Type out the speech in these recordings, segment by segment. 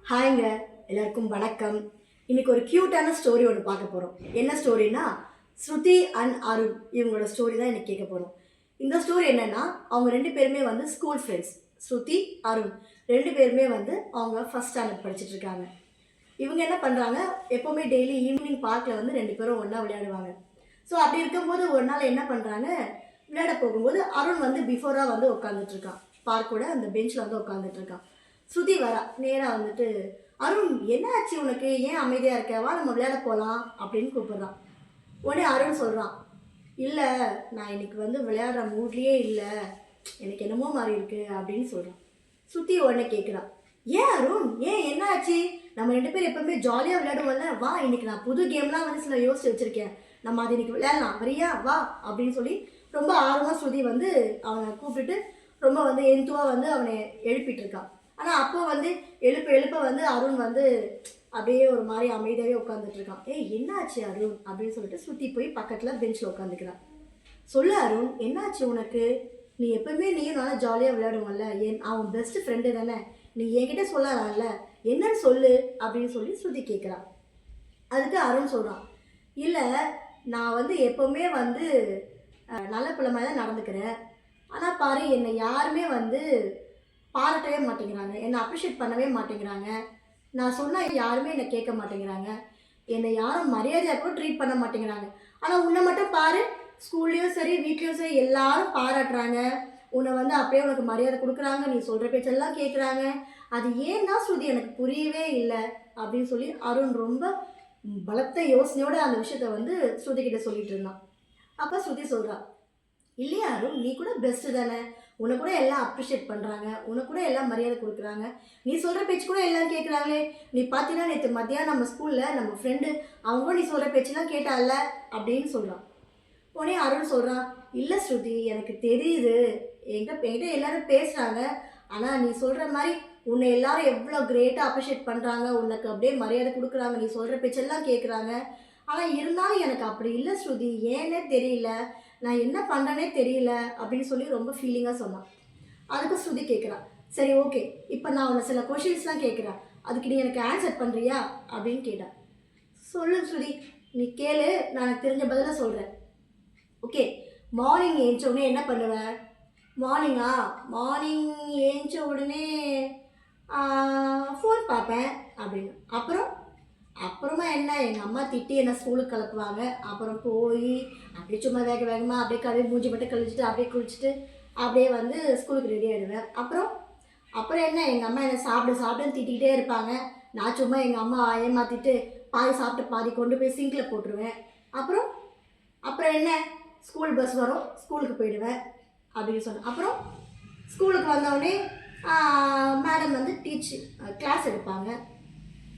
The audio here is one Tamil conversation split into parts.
ஹாய்ங்க, எல்லாருக்கும் வணக்கம். இன்னைக்கு ஒரு க்யூட்டான ஸ்டோரி ஒன்று பார்க்க போகிறோம். என்ன ஸ்டோரினா, ஸ்ருதி அண்ட் அருண் இவங்களோட ஸ்டோரி தான் இன்னைக்கு கேட்க போகிறோம். இந்த ஸ்டோரி என்னன்னா, அவங்க ரெண்டு பேருமே வந்து ஸ்கூல் ஃப்ரெண்ட்ஸ். ஸ்ருதி, அருண் ரெண்டு பேருமே வந்து அவங்க ஃபர்ஸ்ட் ஸ்டாண்டர்ட் படிச்சுட்டு இருக்காங்க. இவங்க என்ன பண்ணுறாங்க, எப்போவுமே டெய்லி ஈவினிங் பார்க்கில் வந்து ரெண்டு பேரும் ஒன்றா விளையாடுவாங்க. ஸோ அப்படி இருக்கும்போது ஒரு நாள் என்ன பண்ணுறாங்க, விளையாட போகும்போது அருண் வந்து பிஃபோராக வந்து உட்காந்துட்டு இருக்கான். பார்க்கோட அந்த பெஞ்சில் வந்து உட்காந்துட்டு இருக்கான். ஸ்ருதி வரா, நேராக வந்துட்டு, அருண் என்ன ஆச்சு உனக்கு, ஏன் அமைதியாக இருக்க, வா நம்ம விளையாட போகலாம் அப்படின்னு கூப்பிடுறான். உடனே அருண் சொல்கிறான், இல்லை நான் இன்னைக்கு வந்து விளையாடுற மூட்லேயே இல்லை, எனக்கு என்னமோ மாதிரி இருக்கு அப்படின்னு சொல்கிறான். ஸ்ருதி உடனே கேட்குறான், ஏன் அருண், ஏன் என்ன ஆச்சு, நம்ம ரெண்டு பேரும் எப்பவுமே ஜாலியாக விளையாடுவோம்ல, வா இன்னைக்கு நான் புது கேம்லாம் வந்து சில யோசிச்சு வச்சுருக்கேன், நம்ம அது இன்னைக்கு விளையாடலாம், வரியா வா அப்படின்னு சொல்லி ரொம்ப ஆர்வமாக ஸ்ருதி வந்து அவனை கூப்பிட்டுட்டு ரொம்ப வந்து எந்துவாக வந்து அவனை எழுப்பிட்டு இருக்கான். ஆனால் அப்போ வந்து எழுப்ப வந்து அருண் வந்து அப்படியே ஒரு மாதிரி அமைதியாகவே உட்காந்துட்டு இருக்கான். ஏய் என்னாச்சு அருண் அப்படின்னு சொல்லிட்டு ஸ்ருதி போய் பக்கத்தில் பெஞ்சில் உட்காந்துக்கிறான். சொல்லு அருண், என்னாச்சு உனக்கு, நீ எப்பவுமே நீயும் நல்லா ஜாலியாக விளையாடுவோம்ல, அவன் பெஸ்ட் ஃப்ரெண்டு தானே, நீ என்கிட்ட சொல்லலாம்ல, என்னன்னு சொல்லு அப்படின்னு சொல்லி ஸ்ருதி கேட்குறான். அதுக்கு அருண் சொல்கிறான், இல்லை நான் வந்து எப்போவுமே வந்து நல்ல பிள்ளை மாதிரி தான் நடந்துக்கிறேன், ஆனால் பாரு என்னை யாருமே வந்து பாராட்டவே மாட்டேங்கிறாங்க, என்னை அப்ரிஷியேட் பண்ணவே மாட்டேங்கிறாங்க, நான் சொன்னால் யாருமே என்னை கேட்க மாட்டேங்கிறாங்க, என்னை யாரும் மரியாதையாக கூட ட்ரீட் பண்ண மாட்டேங்கிறாங்க. ஆனால் உன்னை மட்டும் பாரு, ஸ்கூல்லையும் சரி வீட்லேயும் சரி எல்லாரும் பாராட்டுறாங்க, உன்னை வந்து அப்படியே உனக்கு மரியாதை கொடுக்குறாங்க, நீ சொல்கிற பேச்செல்லாம் கேட்குறாங்க, அது ஏன் தான் ஸ்ருதி எனக்கு புரியவே இல்லை அப்படின்னு சொல்லி அருண் ரொம்ப பலத்த யோசனையோடு அந்த விஷயத்த வந்து ஸ்ருதி கிட்ட சொல்லிட்டு இருந்தான். அப்போ ஸ்ருதி சொல்கிறா, இல்லையா அருண், நீ கூட பெஸ்ட்டு தானே, உனக்கு கூட எல்லாம் அப்ரிஷியேட் பண்ணுறாங்க, உனக்கு கூட எல்லாம் மரியாதை கொடுக்குறாங்க, நீ சொல்கிற பேச்சு கூட எல்லாம் கேட்குறாங்களே, நீ பார்த்தீங்கன்னா நேற்று மத்தியானம் நம்ம ஸ்கூலில் நம்ம ஃப்ரெண்டு அவங்க நீ சொல்கிற பேச்செல்லாம் கேட்டால அப்படின்னு சொல்கிறான். உடனே அருண் சொல்கிறான், இல்லை ஸ்ருதி எனக்கு தெரியுது, என்கிட்ட எல்லாரும் பேசுகிறாங்க, ஆனால் நீ சொல்கிற மாதிரி உன்னை எல்லாரும் எவ்வளோ கிரேட்டாக அப்ரிஷியேட் பண்ணுறாங்க, உனக்கு அப்படியே மரியாதை கொடுக்குறாங்க, நீ சொல்கிற பேச்செல்லாம் கேட்குறாங்க, ஆனால் இருந்தாலும் எனக்கு அப்படி இல்லை ஸ்ருதி, ஏன்னே தெரியல, நான் என்ன பண்ணுறேனே தெரியல அப்படின்னு சொல்லி ரொம்ப ஃபீலிங்காக சொன்னான். அதுக்கு ஸ்ருதி கேட்குறான், சரி ஓகே, இப்போ நான் உன்னை சில கொஷின்ஸ்லாம் கேட்குறேன், அதுக்கு நீ எனக்கு ஆன்சர் பண்ணுறியா அப்படின்னு கேட்டான். சொல்லு ஸ்ருதி, நீ கேளு, நான் எனக்கு தெரிஞ்ச பதிலாக சொல்கிறேன். ஓகே, மார்னிங் ஏஞ்ச உடனே என்ன பண்ணுவேன், மார்னிங் ஏஞ்ச உடனே ஃபோன் பார்ப்பேன் அப்படின்னு. அப்புறமா என்ன, எங்கள் அம்மா திட்டி என்னை ஸ்கூலுக்கு கிளப்புவாங்க, அப்புறம் போய் அப்படியே சும்மா வேகமாக அப்படியே கழுவி மூஞ்சி மட்டும் கழிச்சிட்டு அப்படியே குளிச்சுட்டு அப்படியே வந்து ஸ்கூலுக்கு ரெடி ஆகிடுவேன். அப்புறம் என்ன, எங்கள் அம்மா என்னை சாப்பிடுன்னு திட்டிகிட்டே இருப்பாங்க, நான் சும்மா எங்கள் அம்மா ஏமாற்றிட்டு பாதி சாப்பிட்டு பாதி கொண்டு போய் சிங்கில் போட்டுருவேன். அப்புறம் என்ன, ஸ்கூல் பஸ் வரும், ஸ்கூலுக்கு போயிடுவேன் அப்படின்னு சொன்னேன். அப்புறம் ஸ்கூலுக்கு வந்தவுடனே மேடம் வந்து கிளாஸ் எடுப்பாங்க.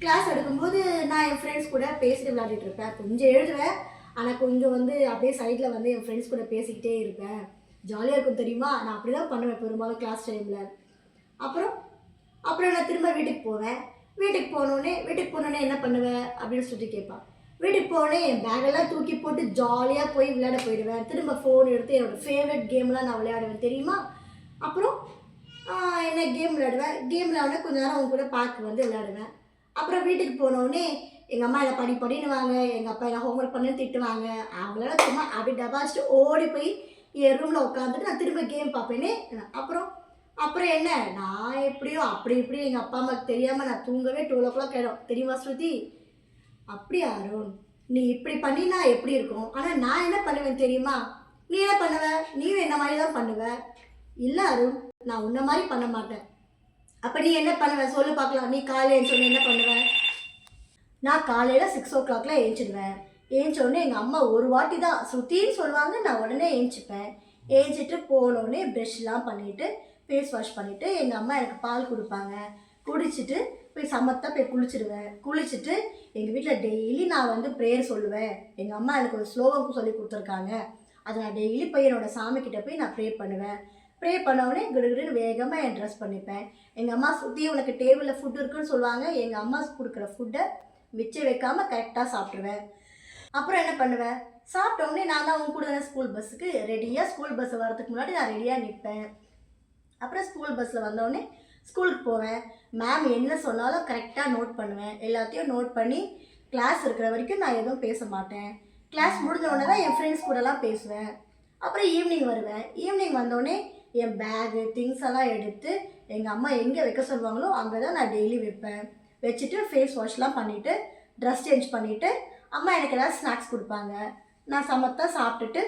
கிளாஸ் எடுக்கும்போது நான் என் ஃப்ரெண்ட்ஸ் கூட பேசிட்டு விளையாடிட்டு இருப்பேன், கொஞ்சம் எழுதுவேன், ஆனால் கொஞ்சம் வந்து அப்படியே சைடில் வந்து என் ஃப்ரெண்ட்ஸ் கூட பேசிக்கிட்டே இருப்பேன், ஜாலியாக இருக்கும் தெரியுமா, நான் அப்படி தான் பண்ணுவேன் பெரும்பாலும் கிளாஸ் டைமில். அப்புறம் நான் திரும்ப வீட்டுக்கு போவேன். வீட்டுக்கு போனோடனே என்ன பண்ணுவேன் அப்படின்னு சொல்லி கேட்பான். வீட்டுக்கு போனோடனே என் பேக்கெல்லாம் தூக்கி போட்டு ஜாலியாக போய் விளையாட போயிடுவேன், திரும்ப ஃபோன் எடுத்து என்னோடய ஃபேவரட் கேம்லாம் நான் விளையாடுவேன் தெரியுமா. அப்புறம் என்ன கேம் விளையாடுவேன், கொஞ்ச நேரம் அவங்க கூட பார்க்க வந்து விளையாடுவேன். அப்புறம் வீட்டுக்கு போனோடனே எங்கள் அம்மா என்னை படினுவாங்க, எங்கள் அப்பா என்ன ஹோம்ஒர்க் பண்ணுன்னு திட்டுவாங்க, அவங்களால சும்மா அப்படி டபாச்சிட்டு ஓடி போய் என் ரூமில் உட்காந்துட்டு நான் திரும்ப கேம் பார்ப்பேனே. அப்புறம் என்ன, நான் எப்படியோ அப்படி இப்படி எங்கள் அப்பா அம்மாவுக்கு தெரியாமல் நான் தூங்கவே 12 o'clock ஆகிடும் தெரியுமா ஸ்ருதி. அப்படியா அருண், நீ இப்படி பண்ணினா எப்படி இருக்கும், ஆனால் நான் என்ன பண்ணுவேன் தெரியுமா, நீ என்ன பண்ணுவ, நீயும் என்ன மாதிரி தான் பண்ணுவ. இல்லை அருண், நான் உன்ன மாதிரி பண்ண மாட்டேன். அப்போ நீ என்ன பண்ணுவ சொல்லு பார்க்கலாம், நீ காலையில் எழுந்தோடனே என்ன பண்ணுவேன். நான் காலையில் 6 o'clock எழுந்திடுவேன். எழுந்தோடனே எங்கள் அம்மா ஒரு வாட்டி தான் ஸ்ருதின்னு சொல்லுவாங்க, நான் உடனே எழுந்திப்பேன். எழுந்திட்டு போனோடனே ப்ரெஷ்லாம் பண்ணிவிட்டு ஃபேஸ் வாஷ் பண்ணிவிட்டு எங்கள் அம்மா எனக்கு பால் கொடுப்பாங்க, குடிச்சிட்டு போய் சமத்தாக போய் குளிச்சுட்டு எங்கள் வீட்டில் டெய்லி நான் வந்து ப்ரேயர் சொல்லுவேன். எங்கள் அம்மா எனக்கு ஒரு ஸ்லோகம் சொல்லி கொடுத்துருக்காங்க, அதை நான் டெய்லி போய் என்னோடய சாமிக்கிட்ட போய் நான் ப்ரே பண்ணுவேன். ப்ரே பண்ணவுடனே கிடுகிடுன்னு வேகமாக என் ட்ரெஸ் பண்ணிப்பேன். எங்கள் அம்மா சுற்றி உனக்கு டேபிளில் ஃபுட் இருக்குன்னு சொல்லுவாங்க, எங்கள் அம்மா கொடுக்குற ஃபுட்டை மிச்சம் வைக்காமல் கரெக்டாக சாப்பிட்ருவேன். அப்புறம் என்ன பண்ணுவேன், சாப்பிட்டோடனே நான் தான் அவங்க கூட தானே ஸ்கூல் பஸ்ஸுக்கு ரெடியாக, ஸ்கூல் பஸ்ஸை வரதுக்கு முன்னாடி நான் ரெடியாக நிற்பேன். அப்புறம் ஸ்கூல் பஸ்ஸில் வந்தோடனே ஸ்கூலுக்கு போவேன். மேம் என்ன சொன்னாலும் கரெக்டாக நோட் பண்ணுவேன். எல்லாத்தையும் நோட் பண்ணி கிளாஸ் இருக்கிற வரைக்கும் நான் எதுவும் பேச மாட்டேன். கிளாஸ் முடிஞ்ச உடனே தான் என் ஃப்ரெண்ட்ஸ் கூடலாம் பேசுவேன். அப்புறம் ஈவினிங் வருவேன். ஈவினிங் வந்தோடனே என் பேகு திங்ஸ் எல்லாம் எடுத்து எங்கள் அம்மா எங்கே வைக்க சொல்லுவாங்களோ அங்கே தான் நான் டெய்லி வைப்பேன். வச்சுட்டு ஃபேஸ் வாஷ்லாம் பண்ணிவிட்டு ட்ரெஸ் சேஞ்ச் பண்ணிவிட்டு அம்மா எனக்கு ஏதாவது ஸ்நாக்ஸ் கொடுப்பாங்க. நான் சமத்தாக சாப்பிட்டுட்டு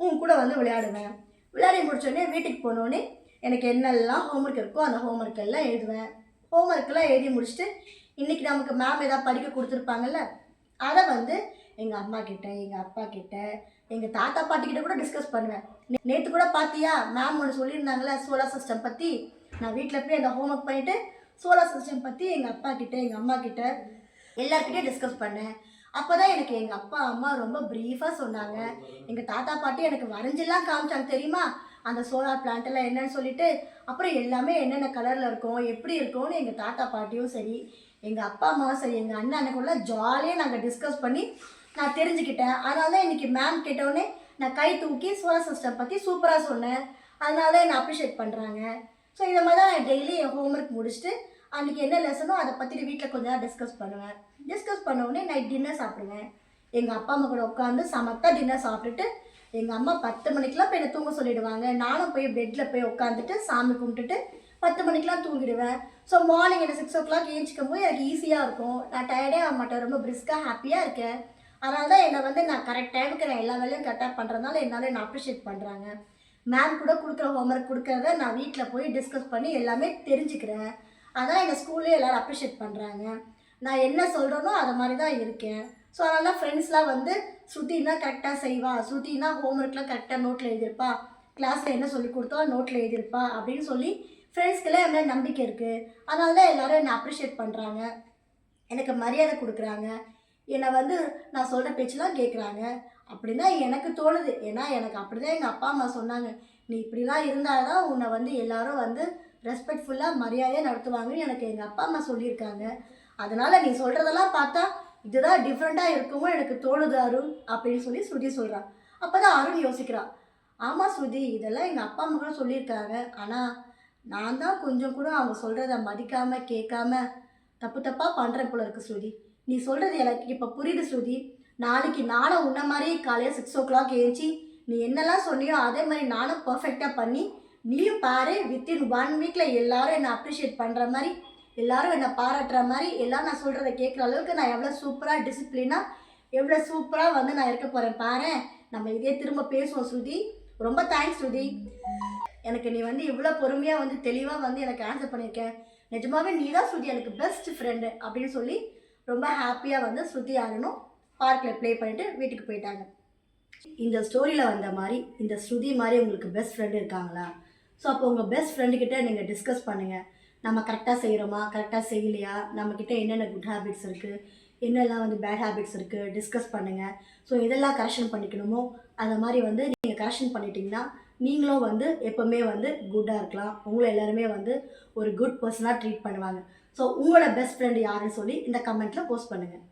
உன் கூட வந்து விளையாடுவேன். விளையாடி முடிச்சோடனே வீட்டுக்கு போனோடனே எனக்கு என்னெல்லாம் ஹோம்ஒர்க் இருக்கோ அந்த ஹோம்ஒர்க் எல்லாம் எழுதுவேன். ஹோம்ஒர்க்கெல்லாம் எழுதி முடிச்சுட்டு இன்றைக்கி நமக்கு மேம் ஏதாவது படிக்க கொடுத்துருப்பாங்கல்ல, அதை வந்து எங்கள் அம்மா கிட்ட, எங்கள் அப்பா கிட்ட, எங்கள் தாத்தா பாட்டிக்கிட்ட கூட டிஸ்கஸ் பண்ணுவேன். நேற்று கூட பார்த்தியா மேம் ஒன்று சொல்லியிருந்தாங்களே சோலார் சிஸ்டம் பற்றி. நான் வீட்டில் போய் அந்த ஹோம்ஒர்க் பண்ணிவிட்டு சோலார் சிஸ்டம் பற்றி எங்கள் அப்பா கிட்ட, எங்கள் அம்மா கிட்ட எல்லாருக்கிட்டையும் டிஸ்கஸ் பண்ணேன். அப்போ தான் எனக்கு எங்கள் அப்பா அம்மா ரொம்ப ப்ரீஃபாக சொன்னாங்க. எங்கள் தாத்தா பாட்டி எனக்கு வரைஞ்செல்லாம் காமிச்சாங்க தெரியுமா, அந்த சோலார் பிளான்ட்டெல்லாம் என்னன்னு சொல்லிட்டு. அப்புறம் எல்லாமே என்னென்ன கலரில் இருக்கும், எப்படி இருக்கும்னு எங்கள் தாத்தா பாட்டியும் சரி, எங்கள் அப்பா அம்மாவும் சரி, எங்கள் அண்ணன் அண்ணனுக்குள்ள ஜாலியாக நாங்கள் டிஸ்கஸ் பண்ணி நான் தெரிஞ்சுக்கிட்டேன். அதனால தான் இன்றைக்கி மேம் கேட்டவுடனே நான் கை தூக்கி சோலார் சிஸ்டம் பற்றி சூப்பராக சொன்னேன். அதனால தான் என்னை அப்ரிஷியேட் பண்ணுறாங்க. ஸோ இதை மாதிரி தான் நான் டெய்லி என் ஹோம்ஒர்க் முடிச்சுட்டு அன்றைக்கி என்ன லெசனோ அதை பற்றி வீட்டில் கொஞ்சம் நேரம் டிஸ்கஸ் பண்ணுவேன். டிஸ்கஸ் பண்ண உடனே நைட் டின்னர் சாப்பிடுவேன். எங்கள் அப்பா அம்மா கூட உட்காந்து சமத்தாக டின்னர் சாப்பிட்டுட்டு எங்கள் அம்மா 10 மணிக்கெலாம் போய் என்னை தூங்க சொல்லிவிடுவாங்க. நானும் போய் பெட்டில் போய் உட்காந்துட்டு சாமி கும்பிட்டுட்டு 10 மணிக்கெலாம் தூங்கிடுவேன். ஸோ மார்னிங் எனக்கு 6 o'clock ஏஞ்சிக்கும் போது எனக்கு ஈஸியாக இருக்கும். நான் டயர்டே ஆக மாட்டேன், ரொம்ப பிரிஸ்காக ஹாப்பியாக இருக்கேன். அதனால தான் என்னை வந்து நான் கரெக்ட் டைமுக்கு நான் எல்லா வேலையும் கரெக்டாக பண்ணுறதுனால என்னால் என்னை அப்ரிஷியேட் பண்ணுறாங்க. மேம் கூட கொடுக்குற ஹோம்ஒர்க் கொடுக்குறத நான் வீட்டில் போய் டிஸ்கஸ் பண்ணி எல்லாமே தெரிஞ்சுக்கிறேன். அதான் என்னை ஸ்கூல்லேயே எல்லோரும் அப்ரிஷியேட் பண்ணுறாங்க. நான் என்ன சொல்கிறேனோ அதை மாதிரி தான் இருக்கேன். ஸோ அதனால ஃப்ரெண்ட்ஸ்லாம் வந்து ஸ்ருதினா கரெக்டாக செய்வா, ஸ்ருதினா ஹோம்ஒர்க்லாம் கரெக்டாக நோட்டில் எழுதியிருப்பா, கிளாஸில் என்ன சொல்லி கொடுத்தோ நோட்டில் எழுதியிருப்பா அப்படின்னு சொல்லி ஃப்ரெண்ட்ஸ்க்கெல்லாம் என் மேலே நம்பிக்கை இருக்குது. அதனால தான் எல்லோரும் என்னை அப்ரிஷியேட் பண்ணுறாங்க, எனக்கு மரியாதை கொடுக்குறாங்க, என்னை வந்து நான் சொல்கிற பேச்செலாம் கேட்குறாங்க. அப்படின்னா எனக்கு தோணுது. ஏன்னா எனக்கு அப்படி தான் எங்கள் அப்பா அம்மா சொன்னாங்க. நீ இப்படிலாம் இருந்தால் தான் உன்னை வந்து எல்லோரும் வந்து ரெஸ்பெக்ட்ஃபுல்லாக மரியாதையாக நடத்துவாங்கன்னு எனக்கு எங்கள் அப்பா அம்மா சொல்லியிருக்காங்க. அதனால் நீ சொல்கிறதெல்லாம் பார்த்தா இதுதான் டிஃப்ரெண்ட்டாக இருக்குமோ எனக்கு தோணுது அருண் அப்படின்னு சொல்லி ஸ்ருதி சொல்கிறான். அப்போ தான் அருண் யோசிக்கிறான், ஆமாம் ஸ்ருதி இதெல்லாம் எங்கள் அப்பா அம்மா கூட சொல்லியிருக்காங்க. ஆனால் நான் தான் கொஞ்சம் கூட அவங்க சொல்கிறத மதிக்காமல் கேட்காம தப்பு தப்பாக பண்ணுறேன் போல இருக்குது ஸ்ருதி. நீ சொல்கிறது எனக்கு இப்போ புரியுது ஸ்ருதி. நாளைக்கு நானும் உன்ன மாதிரி காலையில் 6 o'clock ஏஞ்சி நீ என்னெல்லாம் சொன்னியோ அதே மாதிரி நானும் பர்ஃபெக்டாக பண்ணி நீயும் பாரு வித்தின் 1 weekல எல்லாரும் என்னை அப்ரிஷியேட் பண்ணுற மாதிரி, எல்லாரும் என்னை பாராட்டுற மாதிரி, எல்லாம் நான் சொல்கிறத கேட்குற அளவுக்கு நான் எவ்வளோ சூப்பராக டிசிப்ளினாக எவ்வளோ சூப்பராக வந்து நான் இருக்க போகிறேன் பாரு. நம்ம இதே திரும்ப பேசுவோம் ஸ்ருதி. ரொம்ப தேங்க்ஸ் ஸ்ருதி. எனக்கு நீ வந்து இவ்வளோ பொறுமையாக வந்து தெளிவாக வந்து எனக்கு ஆன்சர் பண்ணியிருக்கேன். நிஜமாவே நீ தான் ஸ்ருதி எனக்கு பெஸ்ட் ஃப்ரெண்டு அப்படின்னு சொல்லி ரொம்ப ஹாப்பியாக வந்து ஸ்ருதி ஆகணும் பார்க்கில் ப்ளே பண்ணிவிட்டு வீட்டுக்கு போயிட்டாங்க. இந்த ஸ்டோரியில் வந்த மாதிரி இந்த ஸ்ருதி மாதிரி உங்களுக்கு பெஸ்ட் ஃப்ரெண்டு இருக்காங்களா? ஸோ அப்போ உங்கள் பெஸ்ட் ஃப்ரெண்டுக்கிட்ட நீங்கள் டிஸ்கஸ் பண்ணுங்கள். நம்ம கரெக்டாக செய்கிறோமா, கரெக்டாக செய்யலையா, நம்மக்கிட்ட என்னென்ன குட் ஹேபிட்ஸ் இருக்குது, என்னெல்லாம் வந்து பேட் ஹேபிட்ஸ் இருக்குது டிஸ்கஸ் பண்ணுங்கள். ஸோ இதெல்லாம் கரெக்ஷன் பண்ணிக்கணுமோ அதை மாதிரி வந்து நீங்கள் கரெக்ஷன் பண்ணிட்டீங்கன்னா நீங்களும் வந்து எப்போவுமே வந்து குட்டாக இருக்கலாம். உங்களை எல்லாருமே வந்து ஒரு குட் பர்சனாக ட்ரீட் பண்ணுவாங்க. ஸோ உங்களோட பெஸ்ட் ஃப்ரெண்டு யாருன்னு சொல்லி இந்த கமெண்ட்டில் போஸ்ட் பண்ணுங்கள்.